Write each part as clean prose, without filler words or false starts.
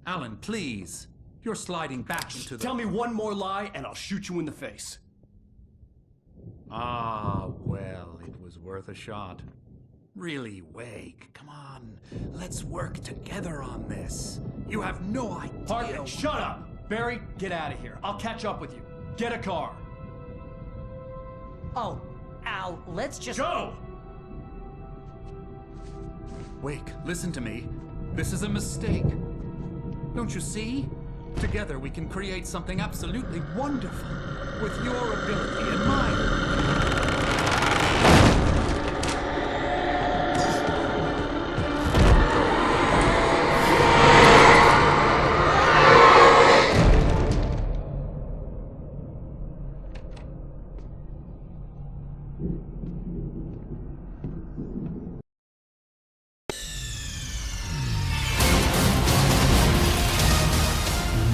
Alan, please. You're sliding back into the... Tell me one more lie and I'll shoot you in the face. Ah, well, it was worth a shot. Really, Wake, come on. Let's work together on this. You have no idea... Hartman, shut up! Barry, get out of here. I'll catch up with you. Get a car. Oh, Al, let's just... Go! Wake, listen to me. This is a mistake. Don't you see? Together we can create something absolutely wonderful. With your ability and mine.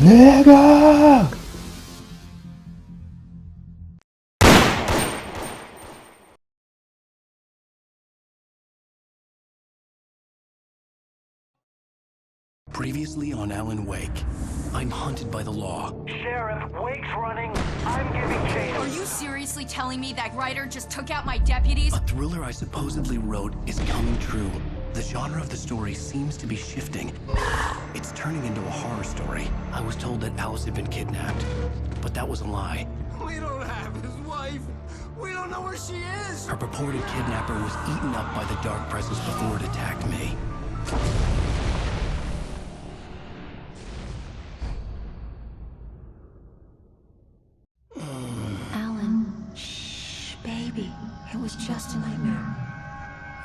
Nigga! Previously on Alan Wake, I'm hunted by the law. Sheriff, Wake's running. I'm giving chase. Are you seriously telling me that writer just took out my deputies? A thriller I supposedly wrote is coming true. The genre of the story seems to be shifting. It's turning into a horror story. I was told that Alice had been kidnapped, but that was a lie. We don't have his wife. We don't know where she is. Her purported kidnapper was eaten up by the dark presence before it attacked me. Alan, shh, baby. It was just a nightmare.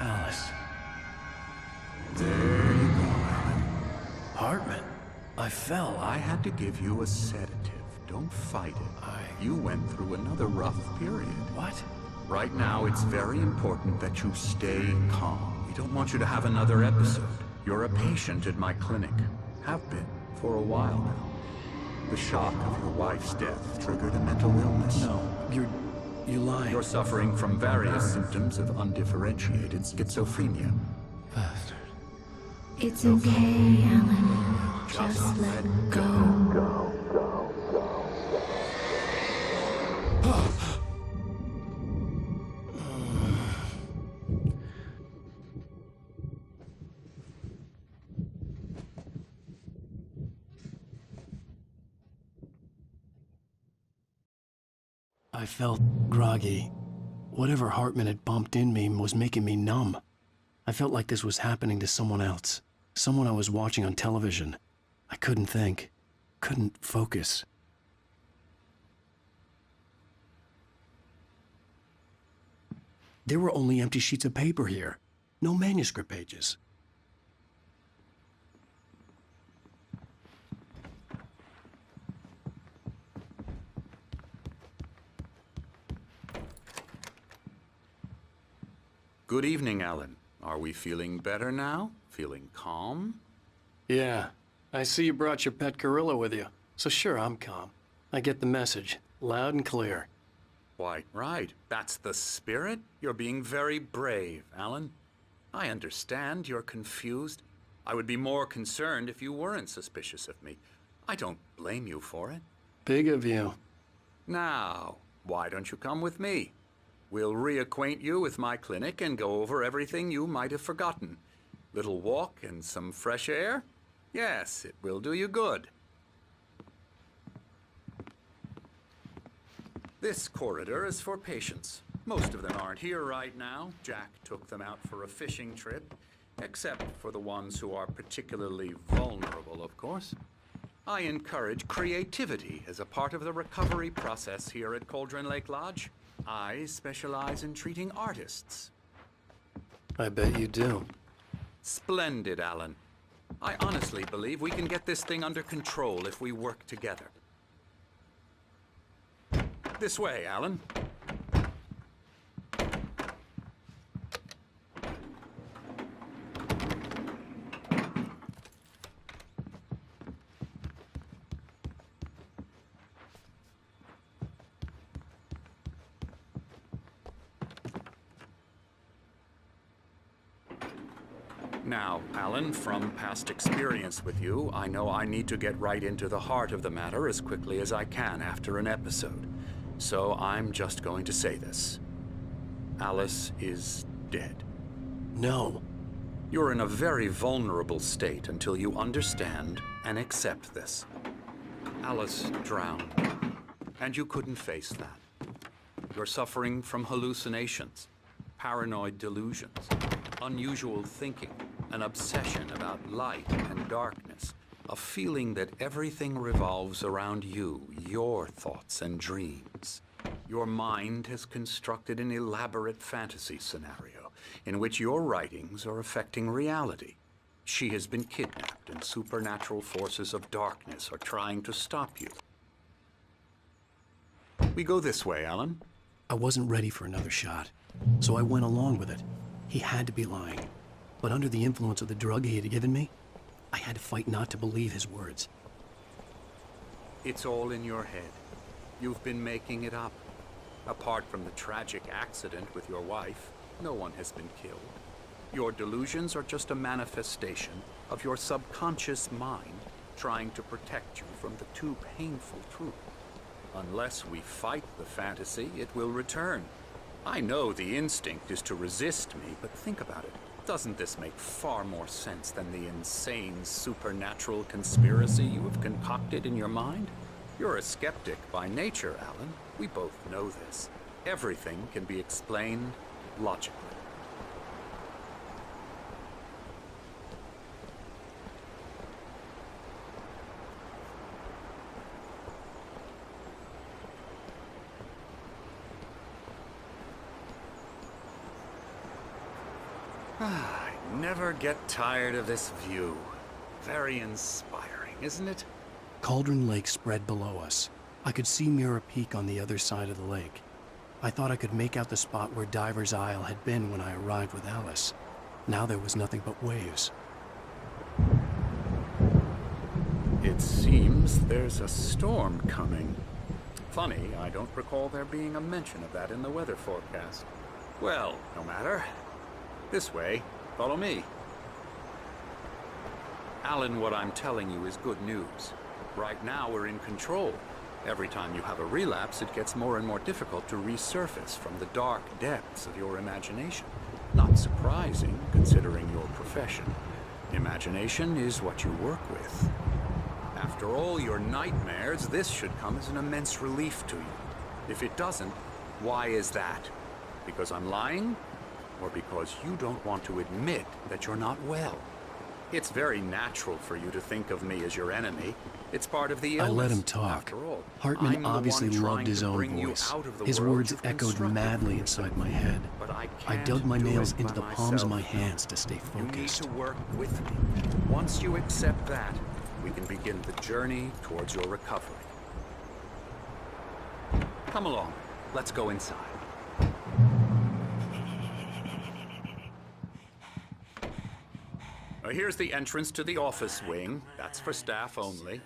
Alice. There you go, Alan. Hartman. I fell. I had to give you a sedative. Don't fight it. You went through another rough period. What? Right now, it's very important that you stay calm. We don't want you to have another episode. You're a patient at my clinic. Have been for a while now. The shock of your wife's death triggered a mental illness. No, you're lying. You're suffering from various symptoms of undifferentiated schizophrenia. Bastard. It's okay, Alan. Just let go. I felt groggy. Whatever Hartman had bumped in me was making me numb. I felt like this was happening to someone else. Someone I was watching on television. I couldn't think. Couldn't focus. There were only empty sheets of paper here. No manuscript pages. Good evening, Alan. Are we feeling better now? Feeling calm? Yeah. I see you brought your pet gorilla with you. So sure, I'm calm. I get the message. Loud and clear. Quite right. That's the spirit. You're being very brave, Alan. I understand you're confused. I would be more concerned if you weren't suspicious of me. I don't blame you for it. Big of you. Now, why don't you come with me? We'll reacquaint you with my clinic and go over everything you might have forgotten. Little walk and some fresh air? Yes, it will do you good. This corridor is for patients. Most of them aren't here right now. Jack took them out for a fishing trip, except for the ones who are particularly vulnerable, of course. I encourage creativity as a part of the recovery process here at Cauldron Lake Lodge. I specialize in treating artists. I bet you do. Splendid, Alan. I honestly believe we can get this thing under control if we work together. This way, Alan. Now, Alan, from past experience with you, I know I need to get right into the heart of the matter as quickly as I can after an episode. So I'm just going to say this. Alice is dead. No. You're in a very vulnerable state until you understand and accept this. Alice drowned, and you couldn't face that. You're suffering from hallucinations, paranoid delusions, unusual thinking, an obsession about light and darkness, a feeling that everything revolves around you, your thoughts and dreams. Your mind has constructed an elaborate fantasy scenario in which your writings are affecting reality. She has been kidnapped, and supernatural forces of darkness are trying to stop you. We go this way, Alan. I wasn't ready for another shot, so I went along with it. He had to be lying. But under the influence of the drug he had given me, I had to fight not to believe his words. It's all in your head. You've been making it up. Apart from the tragic accident with your wife, no one has been killed. Your delusions are just a manifestation of your subconscious mind trying to protect you from the too painful truth. Unless we fight the fantasy, it will return. I know the instinct is to resist me, but think about it. Doesn't this make far more sense than the insane supernatural conspiracy you have concocted in your mind? You're a skeptic by nature, Alan. We both know this. Everything can be explained logically. I never get tired of this view. Very inspiring, isn't it? Cauldron Lake spread below us. I could see Mirror Peak on the other side of the lake. I thought I could make out the spot where Diver's Isle had been when I arrived with Alice. Now there was nothing but waves. It seems there's a storm coming. Funny, I don't recall there being a mention of that in the weather forecast. Well, no matter. This way. Follow me. Alan, what I'm telling you is good news. Right now, we're in control. Every time you have a relapse, it gets more and more difficult to resurface from the dark depths of your imagination. Not surprising, considering your profession. Imagination is what you work with. After all your nightmares, this should come as an immense relief to you. If it doesn't, why is that? Because I'm lying? Or because you don't want to admit that you're not well? It's very natural for you to think of me as your enemy. It's part of the illness. I let him talk. After all, Hartman I'm the obviously one loved trying his to own bring you voice. out of the His world words you've echoed constructed madly for inside yourself. my head. But I I can't dug my do nails it into by the palms of myself. my hands to stay You need focused. to work with me. Once you accept that, we can begin the journey towards your recovery. Come along. Let's go inside. Here's the entrance to the office wing. That's for staff only.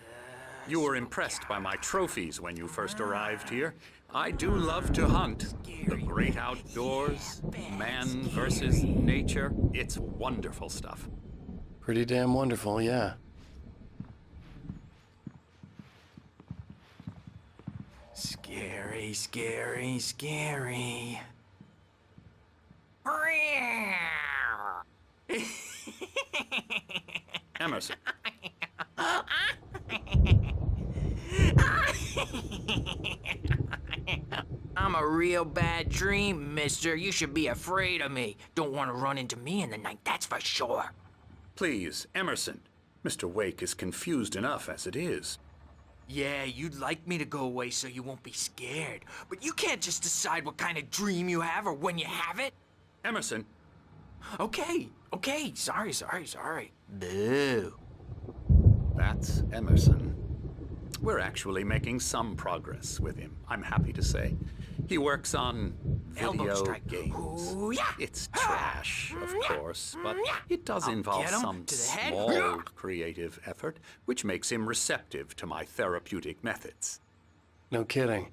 You were impressed by my trophies when you first arrived here. I do love to hunt. The great outdoors, man versus nature. It's wonderful stuff. Pretty damn wonderful, yeah. Scary, scary, scary. Emerson. I'm a real bad dream, mister. You should be afraid of me. Don't want to run into me in the night, that's for sure. Please, Emerson. Mr. Wake is confused enough as it is. Yeah, you'd like me to go away so you won't be scared. But you can't just decide what kind of dream you have or when you have it. Emerson. Okay, sorry. Boo. That's Emerson. We're actually making some progress with him, I'm happy to say. He works on Elbow video strike. games. Ooh, yeah. It's trash, of course, but it does I'll involve get him some to the head. small creative effort, which makes him receptive to my therapeutic methods. No kidding.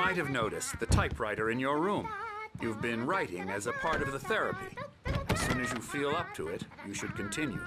might have noticed the typewriter in your room. You've been writing as a part of the therapy. As soon as you feel up to it, you should continue.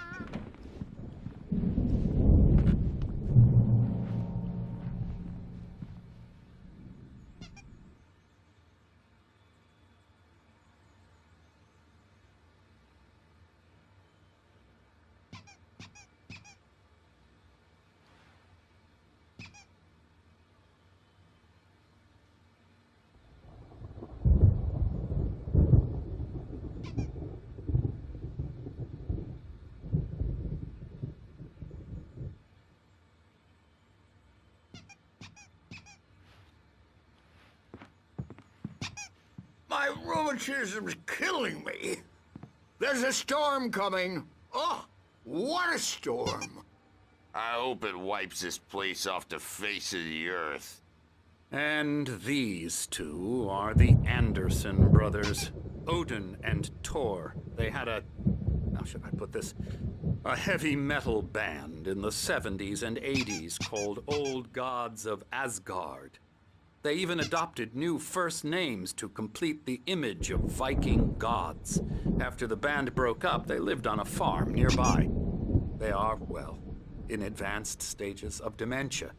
My rheumatism's killing me. There's a storm coming. Oh, what a storm. I hope it wipes this place off the face of the earth. And these two are the Anderson brothers, Odin and Tor. They had how should I put this? A heavy metal band in the 70s and 80s called Old Gods of Asgard. They even adopted new first names to complete the image of Viking gods. After the band broke up, they lived on a farm nearby. They are, well, in advanced stages of dementia.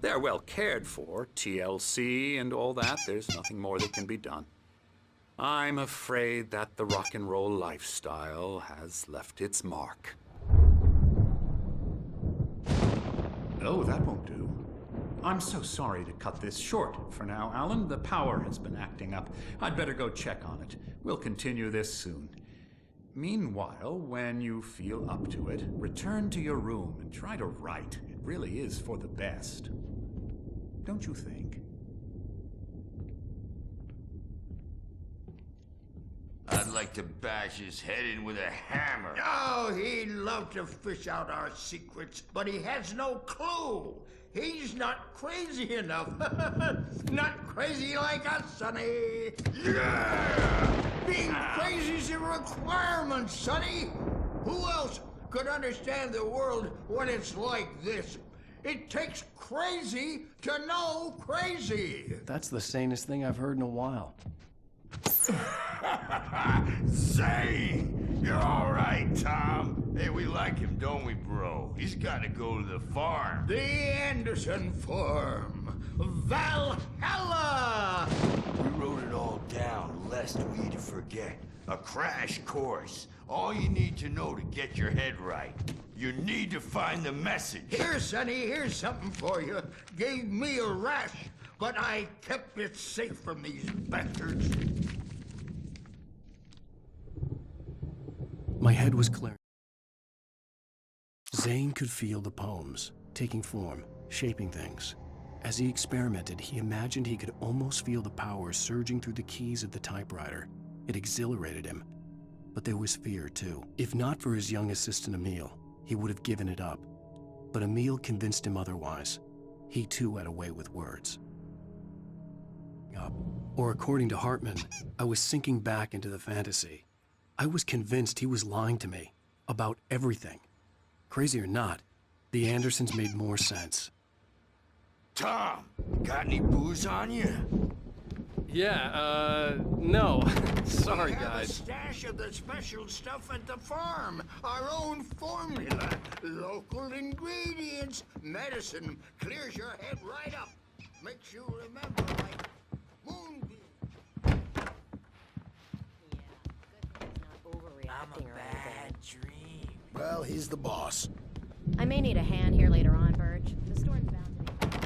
They're well cared for, TLC and all that. There's nothing more that can be done. I'm afraid that the rock and roll lifestyle has left its mark. Oh, that won't do. I'm so sorry to cut this short for now, Alan. The power has been acting up. I'd better go check on it. We'll continue this soon. Meanwhile, when you feel up to it, return to your room and try to write. It really is for the best. Don't you think? I'd like to bash his head in with a hammer. Oh, he'd love to fish out our secrets, but he has no clue. He's not crazy enough. Not crazy like us, Sonny. Yeah! Being crazy's a requirement, Sonny. Who else could understand the world when it's like this? It takes crazy to know crazy. That's the sanest thing I've heard in a while. Zane! You're all right, Tom. Hey, we like him, don't we, bro? He's got to go to the farm. The Anderson Farm. Valhalla! We wrote it all down, lest we forget. A crash course. All you need to know to get your head right. You need to find the message. Here, Sonny, here's something for you. Gave me a rash, but I kept it safe from these bastards. My head was clear. Zane could feel the poems, taking form, shaping things. As he experimented, he imagined he could almost feel the power surging through the keys of the typewriter. It exhilarated him. But there was fear, too. If not for his young assistant, Emil, he would have given it up. But Emil convinced him otherwise. He, too, had a way with words. Or according to Hartman, I was sinking back into the fantasy. I was convinced he was lying to me about everything. Crazy or not, the Andersons made more sense. Tom, got any booze on you? Yeah, no. Sorry, We have guys. a stash of the special stuff at the farm. Our own formula. Local ingredients. Medicine clears your head right up. Makes you remember like moonbeam. I'm a bad dream. Well, he's the boss. I may need a hand here later on, Burge. The store's bound to be.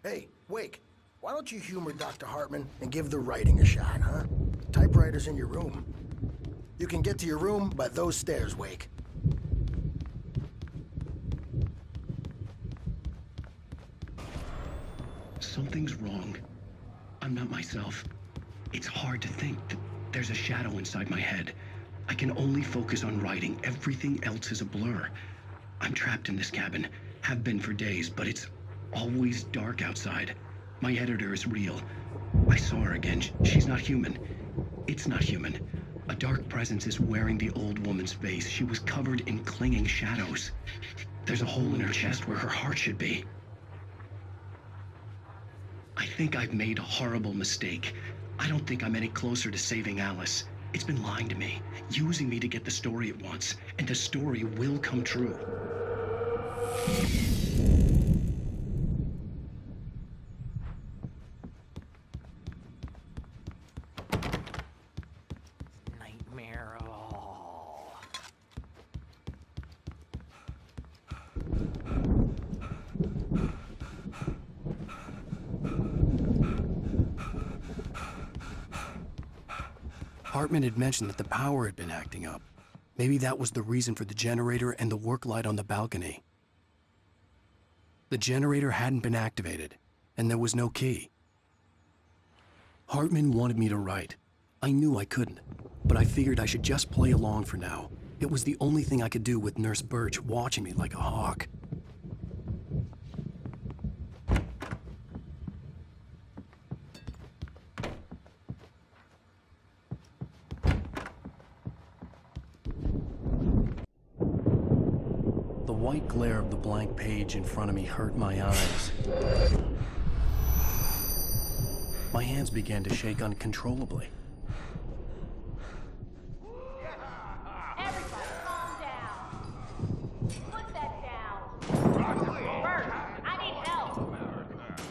Hey, Wake, why don't you humor Dr. Hartman and give the writing a shot, huh? Typewriter's in your room. You can get to your room by those stairs, Wake. Something's wrong. I'm not myself. It's hard to think that there's a shadow inside my head. I can only focus on writing. Everything else is a blur. I'm trapped in this cabin. Have been for days, but it's always dark outside. My editor is real. I saw her again. She's not human. It's not human. A dark presence is wearing the old woman's face. She was covered in clinging shadows. There's a hole in her chest where her heart should be. I think I've made a horrible mistake. I don't think I'm any closer to saving Alice. It's been lying to me, using me to get the story it wants, and the story will come true. Nightmare of all. Hartman had mentioned that the power had been acting up. Maybe that was the reason for the generator and the work light on the balcony. The generator hadn't been activated, and there was no key. Hartman wanted me to write. I knew I couldn't, but I figured I should just play along for now. It was the only thing I could do with Nurse Birch watching me like a hawk. The white glare of the blank page in front of me hurt my eyes. My hands began to shake uncontrollably. Everybody, calm down. Put that down. Bert, I need help.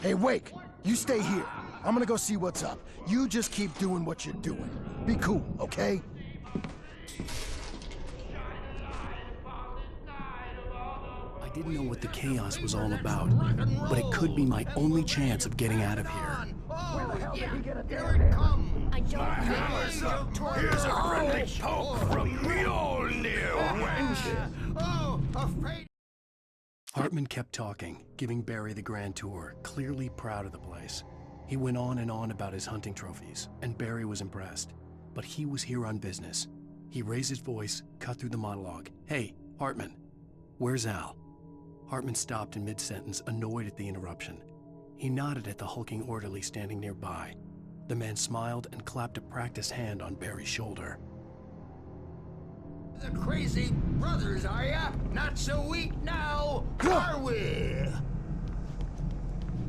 Hey, Wake, you stay here. I'm gonna go see what's up. You just keep doing what you're doing. Be cool, okay? I didn't know what the chaos was all about, but it could be my only chance of getting out of here. I don't know. Here's a friendly poke from Mjolnir, wench! Hartman kept talking, giving Barry the grand tour, clearly proud of the place. He went on and on about his hunting trophies, and Barry was impressed. But he was here on business. He raised his voice, cut through the monologue. Hey, Hartman, where's Al? Hartman stopped in mid-sentence, annoyed at the interruption. He nodded at the hulking orderly standing nearby. The man smiled and clapped a practiced hand on Barry's shoulder. The crazy brothers, are ya? Not so weak now, are we?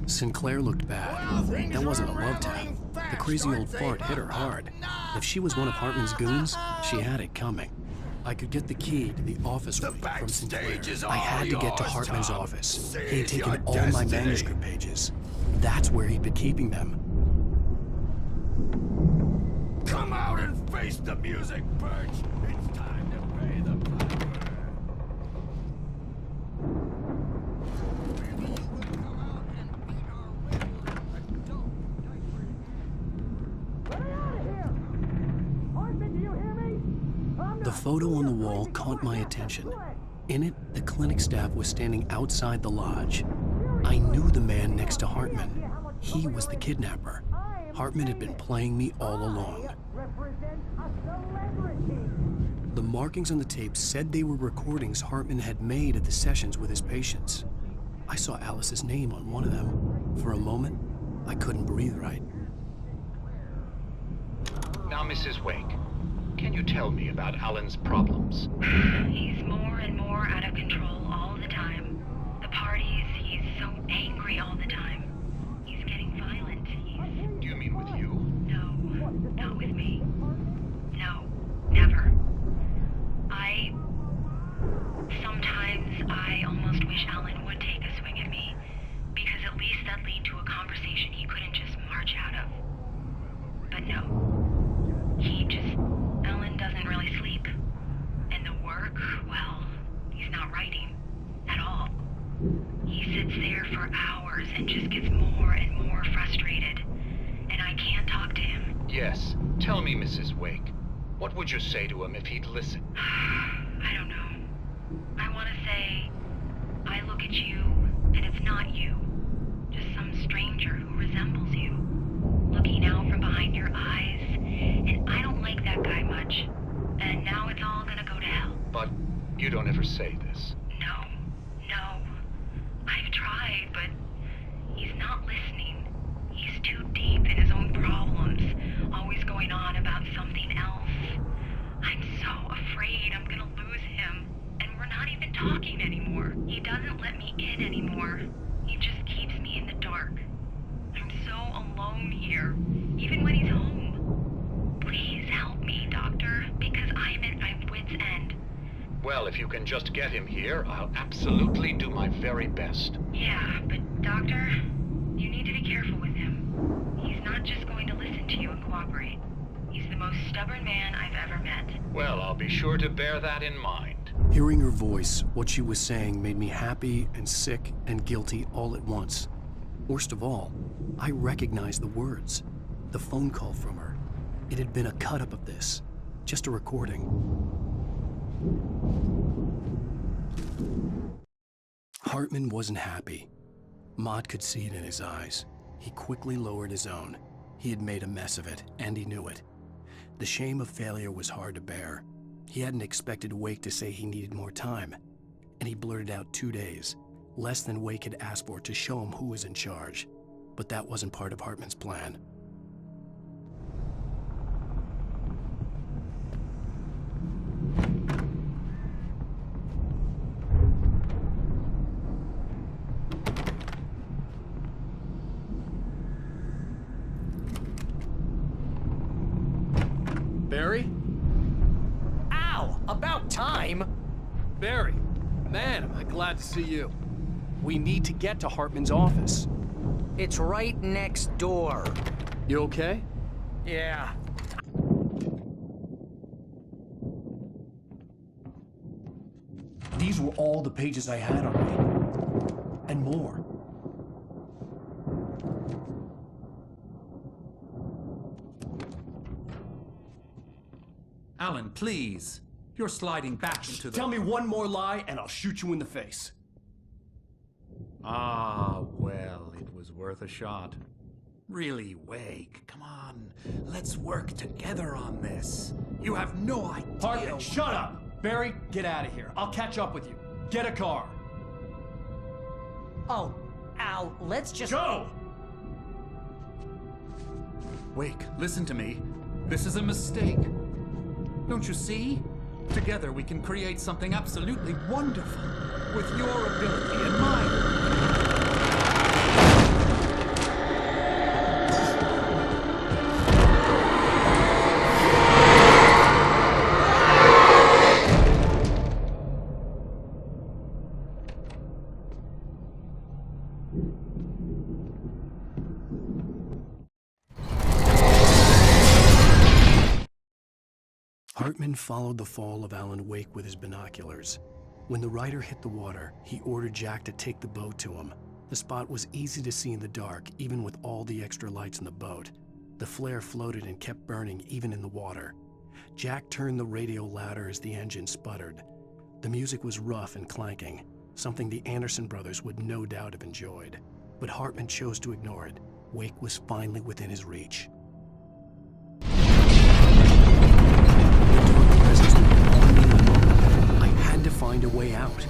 Sinclair looked bad. That wasn't a love tap. The crazy old fart hit her hard. If she was one of Hartman's goons, she had it coming. I could get the key to the office room from Sinclair. I had to get to Hartman's office. He had taken all my manuscript pages. That's where he'd been keeping them. Come out and face the music, Birch! It's time to pay the piper! The photo on the wall caught my attention. In it, the clinic staff was standing outside the lodge. I knew the man next to Hartman. He was the kidnapper. Hartman had been playing me all along. The markings on the tape said they were recordings Hartman had made at the sessions with his patients. I saw Alice's name on one of them. For a moment, I couldn't breathe right. Now, Mrs. Wake, can you tell me about Alan's problems? He's more and more out of control all the time. The parties, he's so angry all the time. He's getting violent. Do you mean with you? No, not with me. No, never. Sometimes I almost wish Alan would take a swing at me, because at least that'd lead to a conversation he couldn't just march out of. But no. Alan doesn't really sleep. And the work, well, he's not writing at all. He sits there for hours and just gets more and more frustrated. And I can't talk to him. Yes. Tell me, Mrs. Wake. What would you say to him if he'd listen? I don't know. I want to say, I look at you, and it's not you. Just some stranger who resembles you. Looking out from behind your eyes, and I don't like that guy much. And now it's all gonna go to hell. But you don't ever say this. No. I've tried, but he's not listening. Doctor. He just keeps me in the dark. I'm so alone here, even when he's home. Please help me, Doctor, because I'm at my wit's end. Well, if you can just get him here, I'll absolutely do my very best. Yeah, but Doctor, you need to be careful with him. He's not just going to listen to you and cooperate. He's the most stubborn man I've ever met. Well, I'll be sure to bear that in mind. Hearing her voice, what she was saying made me happy and sick and guilty all at once. Worst of all, I recognized the words. The phone call from her. It had been a cut-up of this. Just a recording. Hartman wasn't happy. Maud could see it in his eyes. He quickly lowered his own. He had made a mess of it, and he knew it. The shame of failure was hard to bear. He hadn't expected Wake to say he needed more time, and he blurted out 2 days, less than Wake had asked for, to show him who was in charge. But that wasn't part of Hartman's plan. Barry? Ow! About time! Barry, man, am I glad to see you. We need to get to Hartman's office. It's right next door. You okay? Yeah. These were all the pages I had on me. And more. Alan, please. You're sliding back into the... Tell me one more lie and I'll shoot you in the face. Ah, well, it was worth a shot. Really, Wake, come on. Let's work together on this. You have no idea... Hartman, shut up! Barry, get out of here. I'll catch up with you. Get a car. Oh, Al, let's just... Go! Wake, listen to me. This is a mistake. Don't you see? Together we can create something absolutely wonderful. With your ability and mine. Hartman followed the fall of Alan Wake with his binoculars. When the rider hit the water, he ordered Jack to take the boat to him. The spot was easy to see in the dark, even with all the extra lights in the boat. The flare floated and kept burning even in the water. Jack turned the radio louder as the engine sputtered. The music was rough and clanking, something the Anderson brothers would no doubt have enjoyed. But Hartman chose to ignore it. Wake was finally within his reach. I had to find a way out.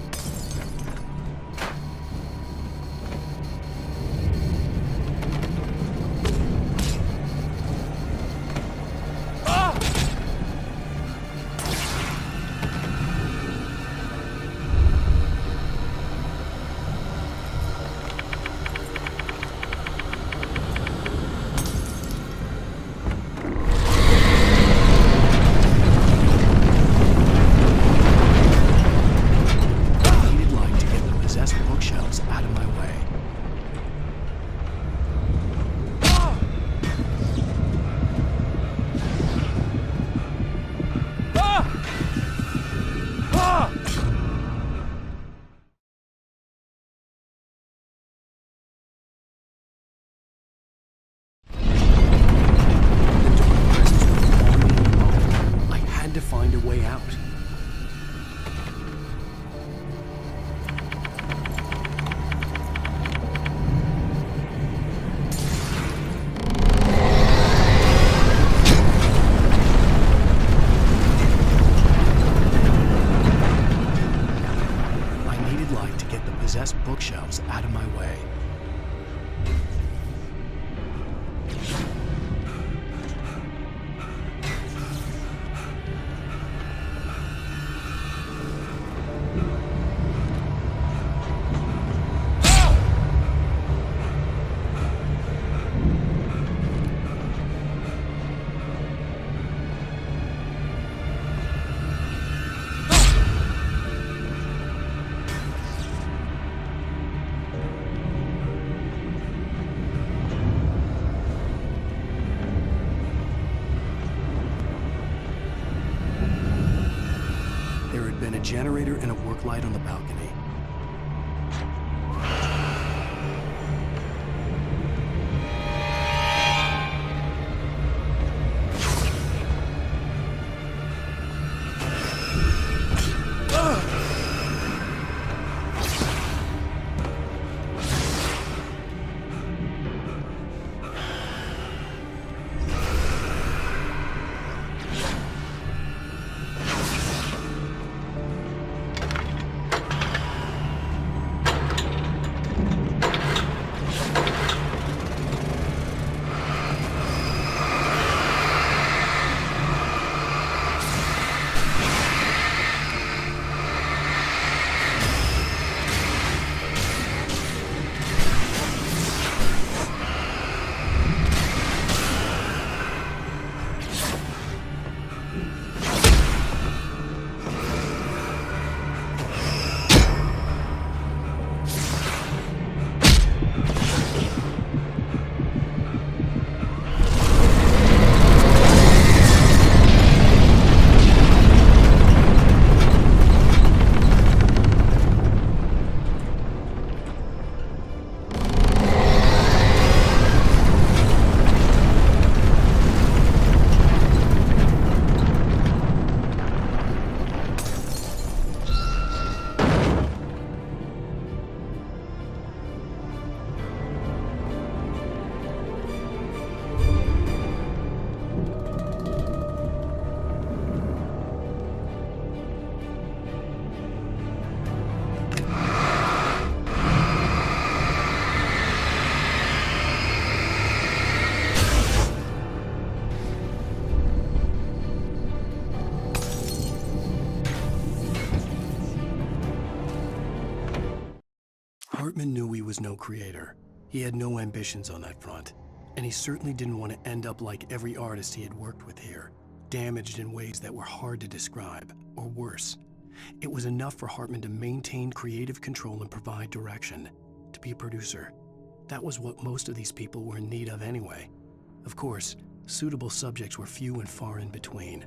Bookshelves out of my way. generator and a work light on the balcony. Hartman knew he was no creator. He had no ambitions on that front. And he certainly didn't want to end up like every artist he had worked with here, damaged in ways that were hard to describe, or worse. It was enough for Hartman to maintain creative control and provide direction, to be a producer. That was what most of these people were in need of anyway. Of course, suitable subjects were few and far in between.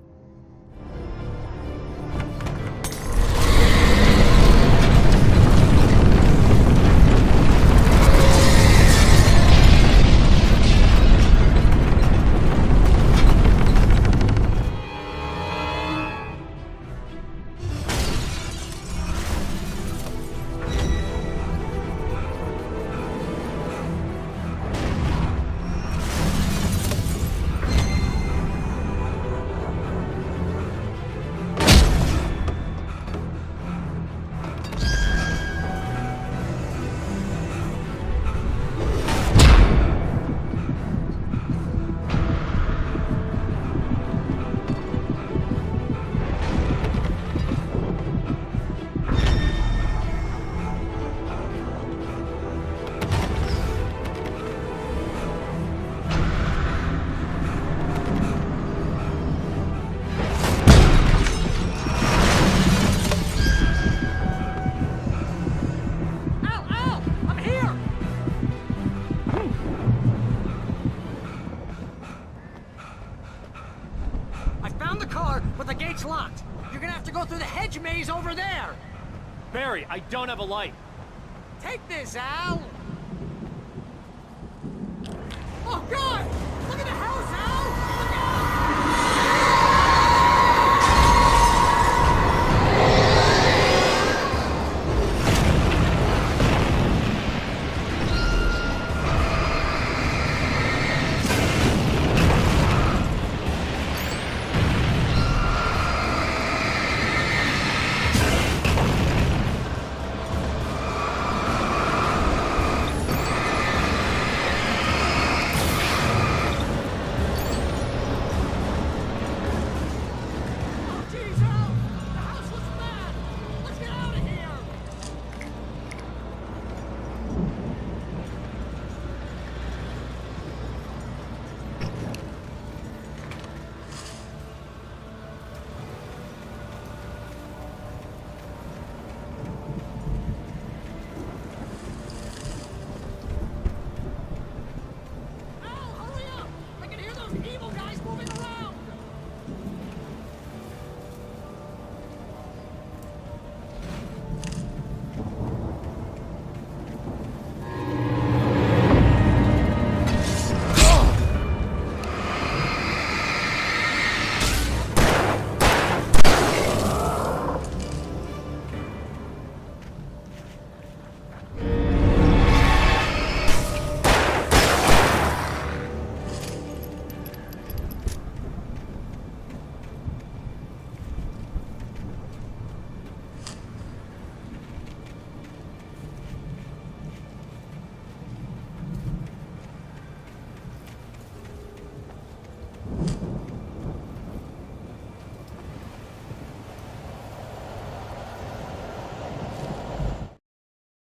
Locked. You're gonna have to go through the hedge maze over there. Barry, I don't have a light. Take this, Al. Oh, God! Look at the house, Al! Look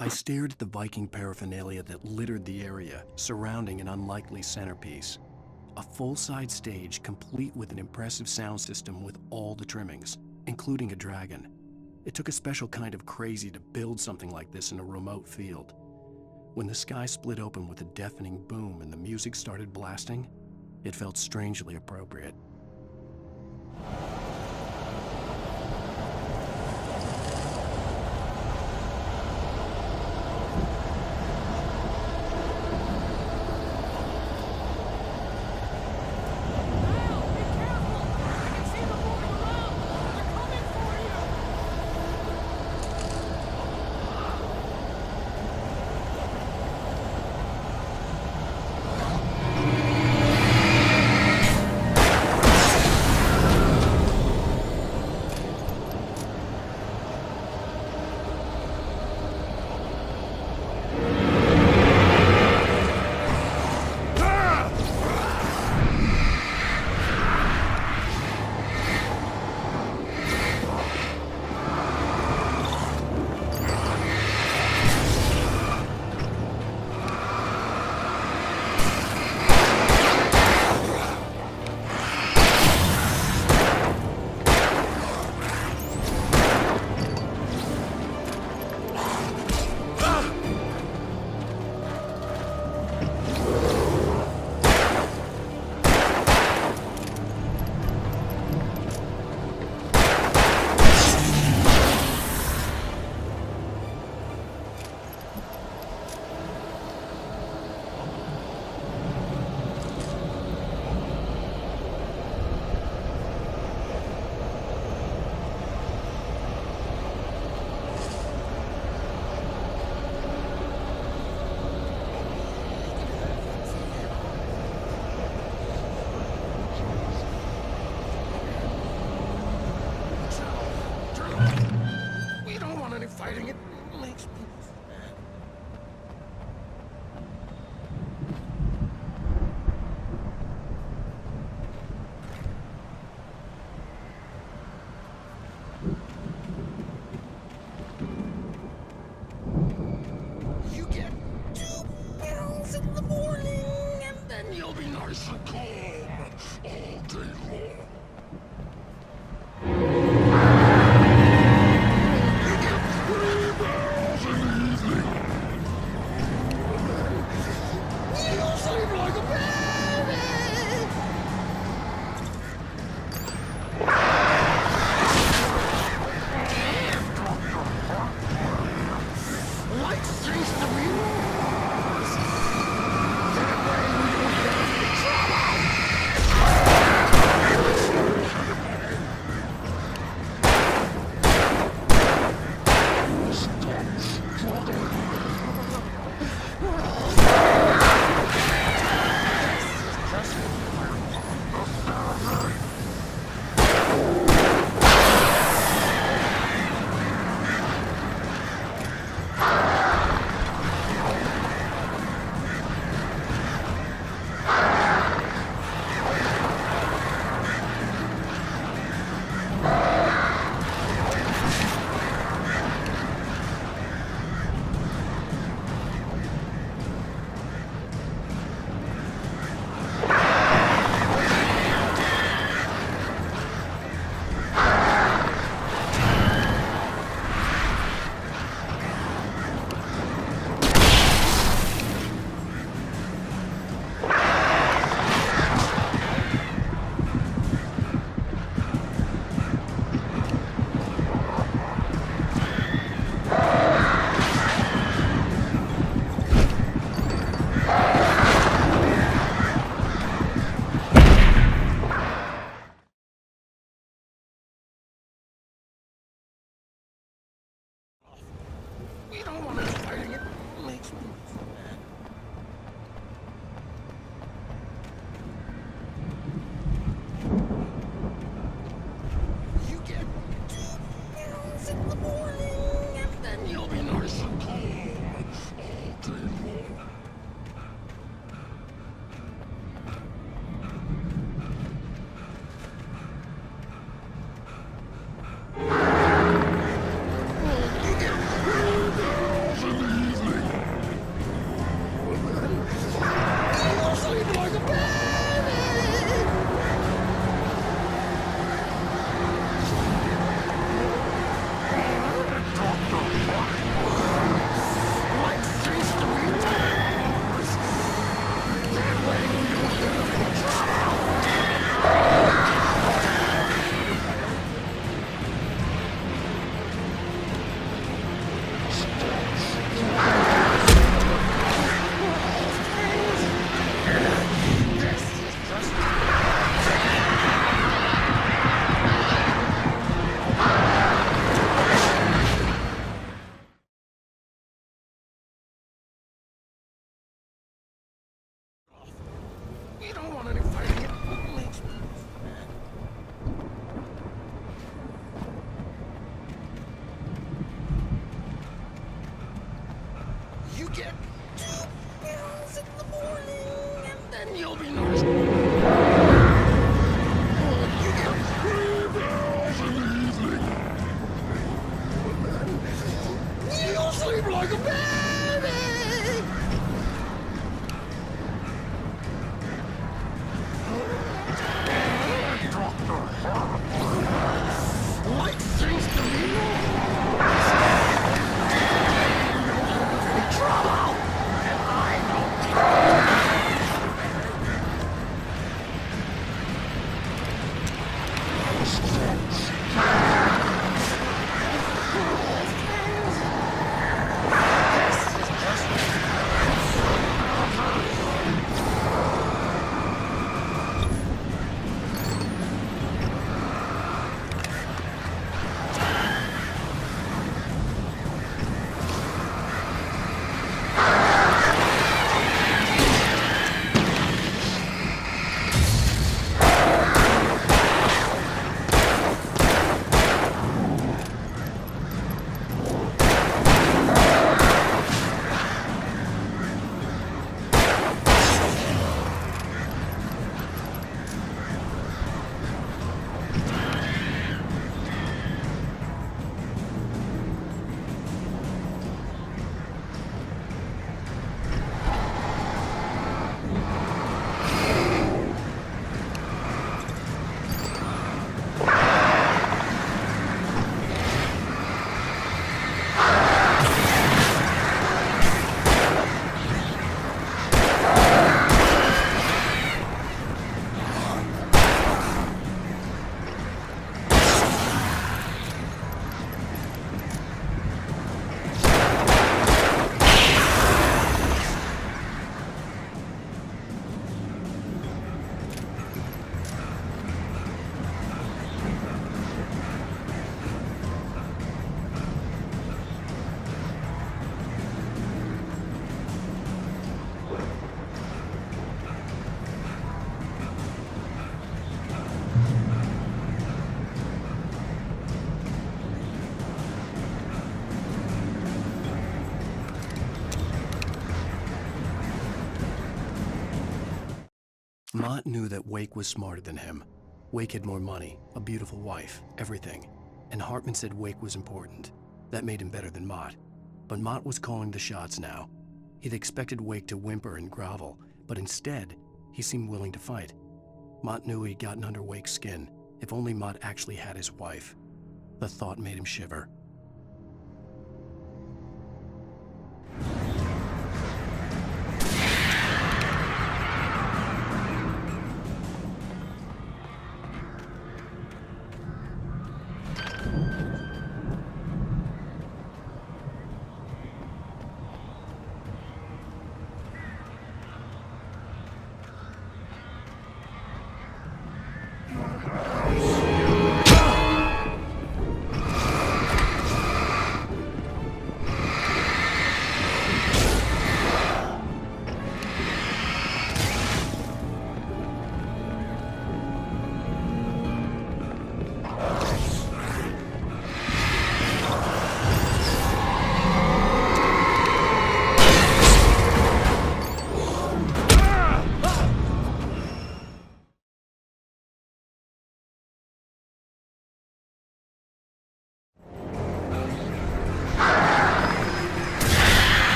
I stared at the Viking paraphernalia that littered the area, surrounding an unlikely centerpiece. A full-size stage complete with an impressive sound system with all the trimmings, including a dragon. It took a special kind of crazy to build something like this in a remote field. When the sky split open with a deafening boom and the music started blasting, it felt strangely appropriate. Fighting it makes me... You get 2 pills in the morning, and then you'll be nice and calm all day long. We don't want any fighting. It makes me mad. You get 2 pills in the morning, and then you'll be nice. You get 3 pills in the evening. And then you'll sleep like a baby. Like things to me. Trouble! And I don't Mott knew that Wake was smarter than him. Wake had more money, a beautiful wife, everything. And Hartman said Wake was important. That made him better than Mott. But Mott was calling the shots now. He'd expected Wake to whimper and grovel, but instead, he seemed willing to fight. Mott knew he'd gotten under Wake's skin. If only Mott actually had his wife. The thought made him shiver.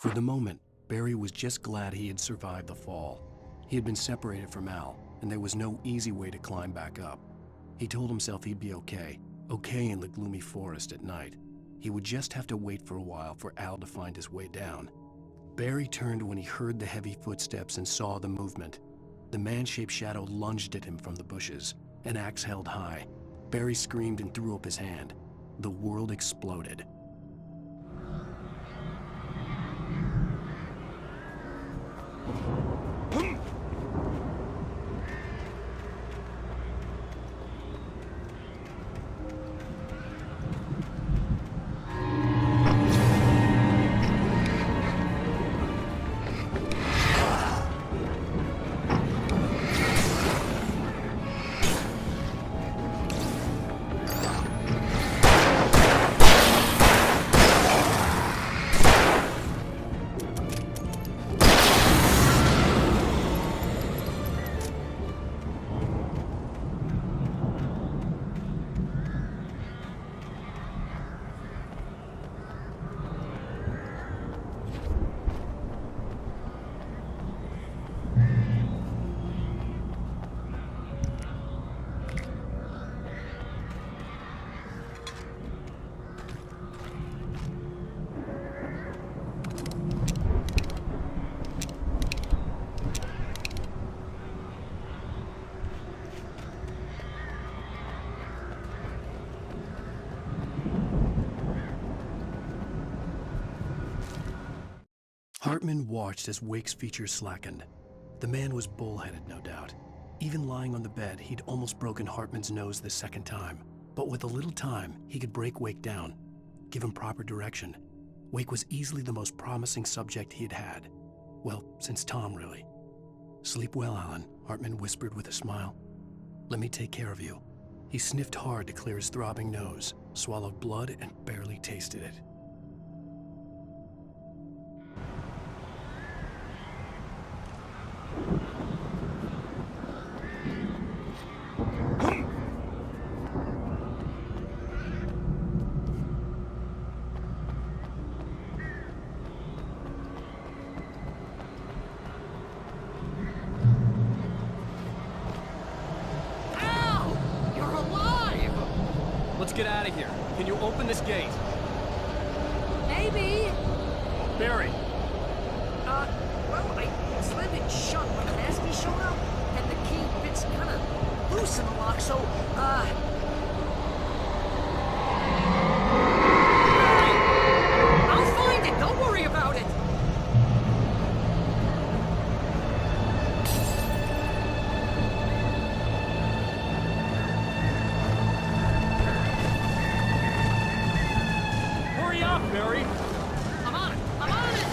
For the moment, Barry was just glad he had survived the fall. He had been separated from Al, and there was no easy way to climb back up. He told himself he'd be okay in the gloomy forest at night. He would just have to wait for a while for Al to find his way down. Barry turned when he heard the heavy footsteps and saw the movement. The man-shaped shadow lunged at him from the bushes, an axe held high. Barry screamed and threw up his hand. The world exploded. Hartman watched as Wake's features slackened. The man was bullheaded, no doubt. Even lying on the bed, he'd almost broken Hartman's nose the second time. But with a little time, he could break Wake down, give him proper direction. Wake was easily the most promising subject he had had. Well, since Tom, really. "Sleep well, Alan," Hartman whispered with a smile. "Let me take care of you." He sniffed hard to clear his throbbing nose, swallowed blood, and barely tasted it. Let's get out of here. Can you open this gate? Maybe. Barry! Well, I slammed it shut when Nasty showed up, and the key fits kind of loose in the lock, so, I'll find it! Don't worry about it! Hurry up, Barry! I'm on it! I'm on it!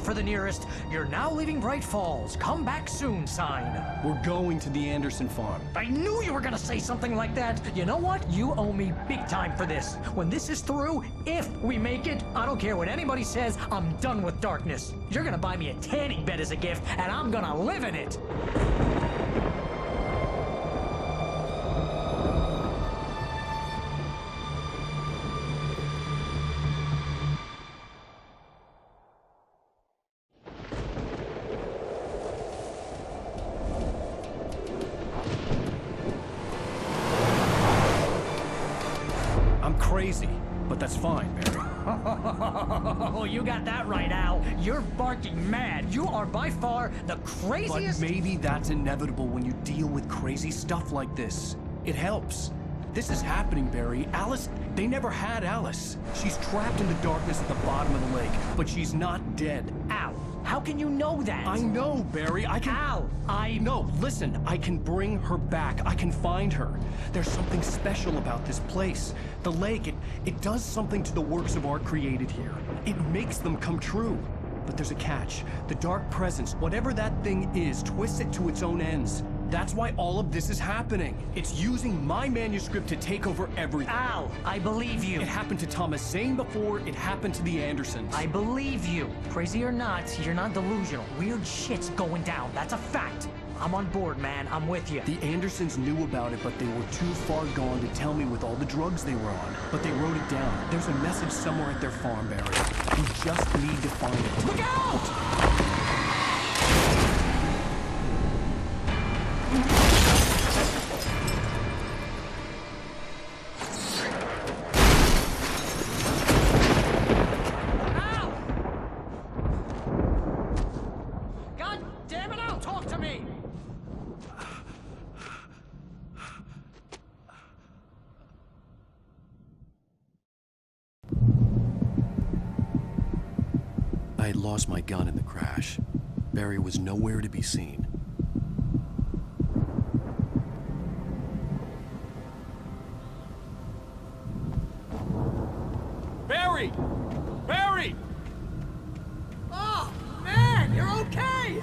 for the nearest "You're now leaving Bright Falls. Come back soon" sign. We're going to the Anderson farm. I knew you were gonna say something like that. You know what? You owe me big time for this. When this is through, if we make it, I don't care what anybody says, I'm done with darkness. You're gonna buy me a tanning bed as a gift, and I'm gonna live in it. crazy, but that's fine, Barry. Oh, you got that right, Al. You're barking mad. You are by far the craziest... But maybe that's inevitable when you deal with crazy stuff like this. It helps. This is happening, Barry. Alice, they never had Alice. She's trapped in the darkness at the bottom of the lake, but she's not dead. Al, how can you know that? I know, Barry. I can... Al, No, listen. I can bring her back. I can find her. There's something special about this place. The lake, it does something to the works of art created here. It makes them come true. But there's a catch. The dark presence, whatever that thing is, twists it to its own ends. That's why all of this is happening. It's using my manuscript to take over everything. Al, I believe you. It happened to Thomas Zane before, it happened to the Andersons. I believe you. Crazy or not, you're not delusional. Weird shit's going down. That's a fact. I'm on board, man. I'm with you. The Andersons knew about it, but they were too far gone to tell me with all the drugs they were on. But they wrote it down. There's a message somewhere at their farm, Barry. We just need to find it. Look out! I had lost my gun in the crash. Barry was nowhere to be seen. Barry! Barry! Oh, man, you're okay!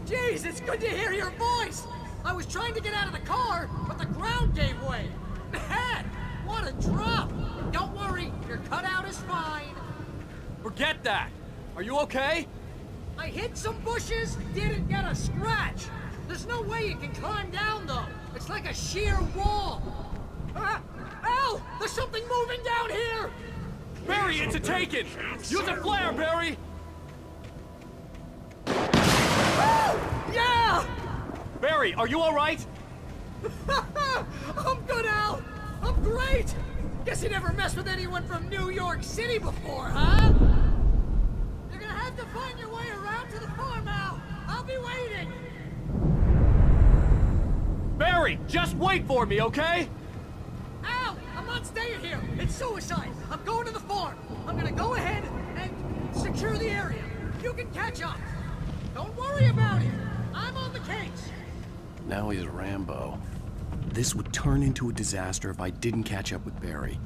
Jeez, it's good to hear your voice! I was trying to get out of the car, but the ground gave way. Man, what a drop! Don't worry, your cutout is fine. Forget that! Are you okay? I hit some bushes, didn't get a scratch. There's no way you can climb down, though. It's like a sheer wall. Al, there's something moving down here! Barry, it's a taken! Use a flare, Barry! Yeah! Barry, are you alright? I'm good, Al! I'm great! Guess you never messed with anyone from New York City before, huh? You're gonna have to find your way around to the farm, Al! I'll be waiting! Barry, just wait for me, okay? Al! I'm not staying here! It's suicide! I'm going to the farm! I'm gonna go ahead and secure the area. You can catch up. Don't worry about it! I'm on the case! Now he's Rambo. This would turn into a disaster if I didn't catch up with Barry.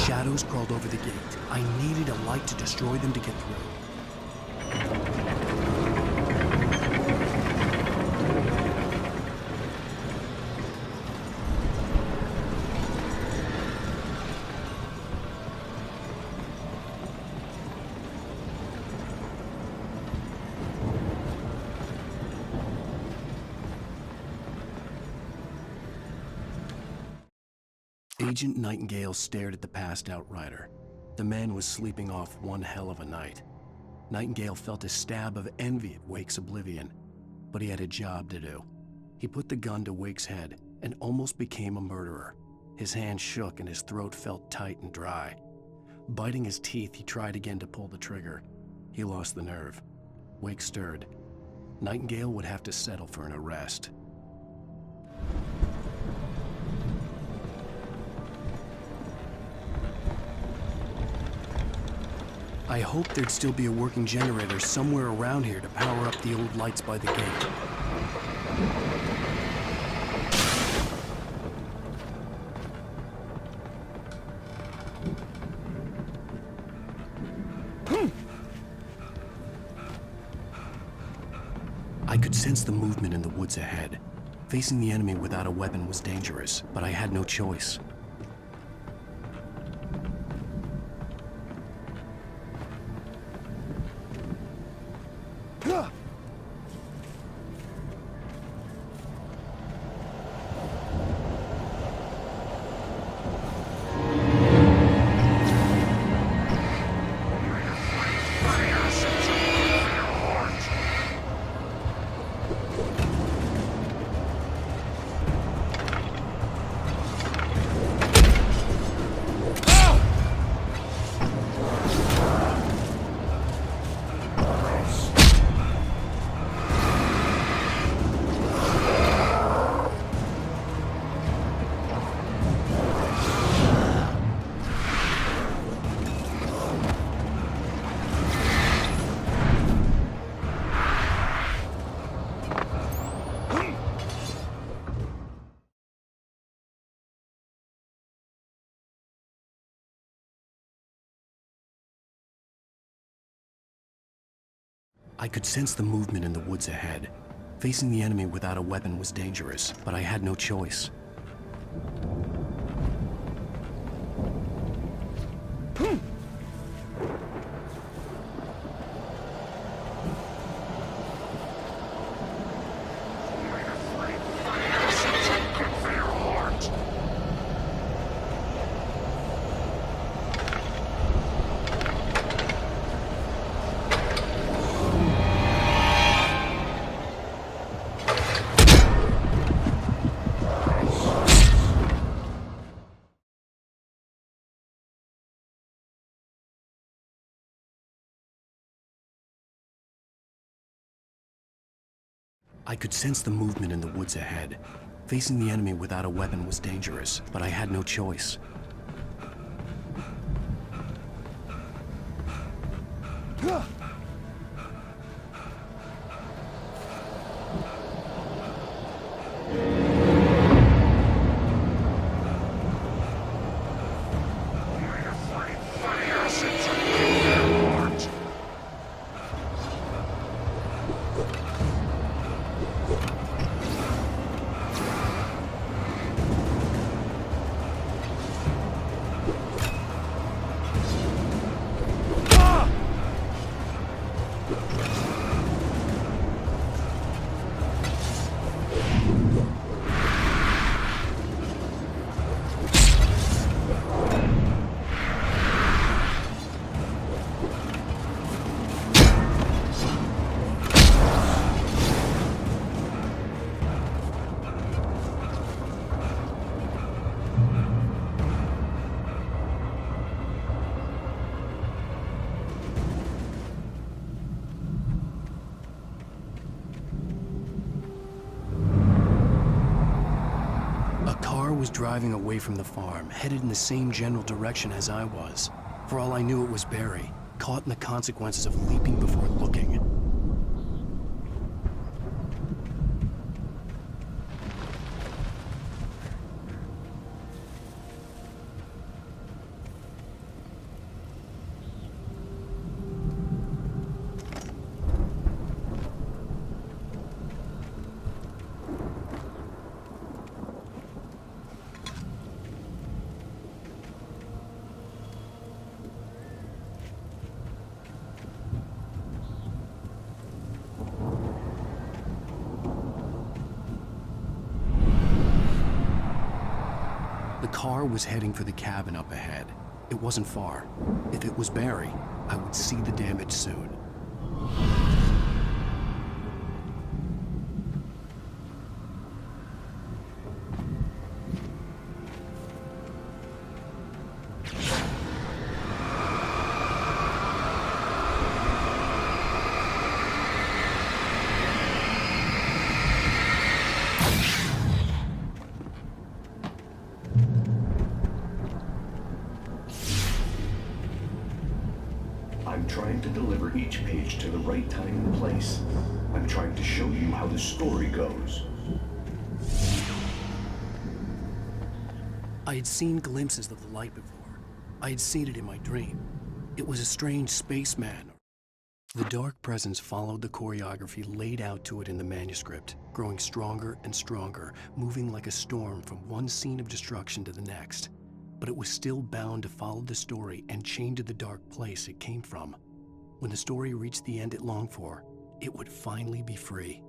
Shadows crawled over the gate. I needed a light to destroy them to get through. Agent Nightingale stared at the passed-out rider. The man was sleeping off one hell of a night. Nightingale felt a stab of envy at Wake's oblivion, but he had a job to do. He put the gun to Wake's head and almost became a murderer. His hand shook and his throat felt tight and dry. Biting his teeth, he tried again to pull the trigger. He lost the nerve. Wake stirred. Nightingale would have to settle for an arrest. I hoped there'd still be a working generator somewhere around here to power up the old lights by the gate. I could sense the movement in the woods ahead. Facing the enemy without a weapon was dangerous, but I had no choice. I could sense the movement in the woods ahead. Facing the enemy without a weapon was dangerous, but I had no choice. I could sense the movement in the woods ahead. Facing the enemy without a weapon was dangerous, but I had no choice. Was driving away from the farm, headed in the same general direction as I was. For all I knew, it was Barry, caught in the consequences of leaping before looking. car was heading for the cabin up ahead. It wasn't far. If it was Barry, I would see the damage soon. I'm trying to deliver each page to the right time and place. I'm trying to show you how the story goes. I had seen glimpses of the light before. I had seen it in my dream. It was a strange spaceman. The dark presence followed the choreography laid out to it in the manuscript, growing stronger and stronger, moving like a storm from one scene of destruction to the next. But it was still bound to follow the story and chained to the dark place it came from. When the story reached the end it longed for, it would finally be free.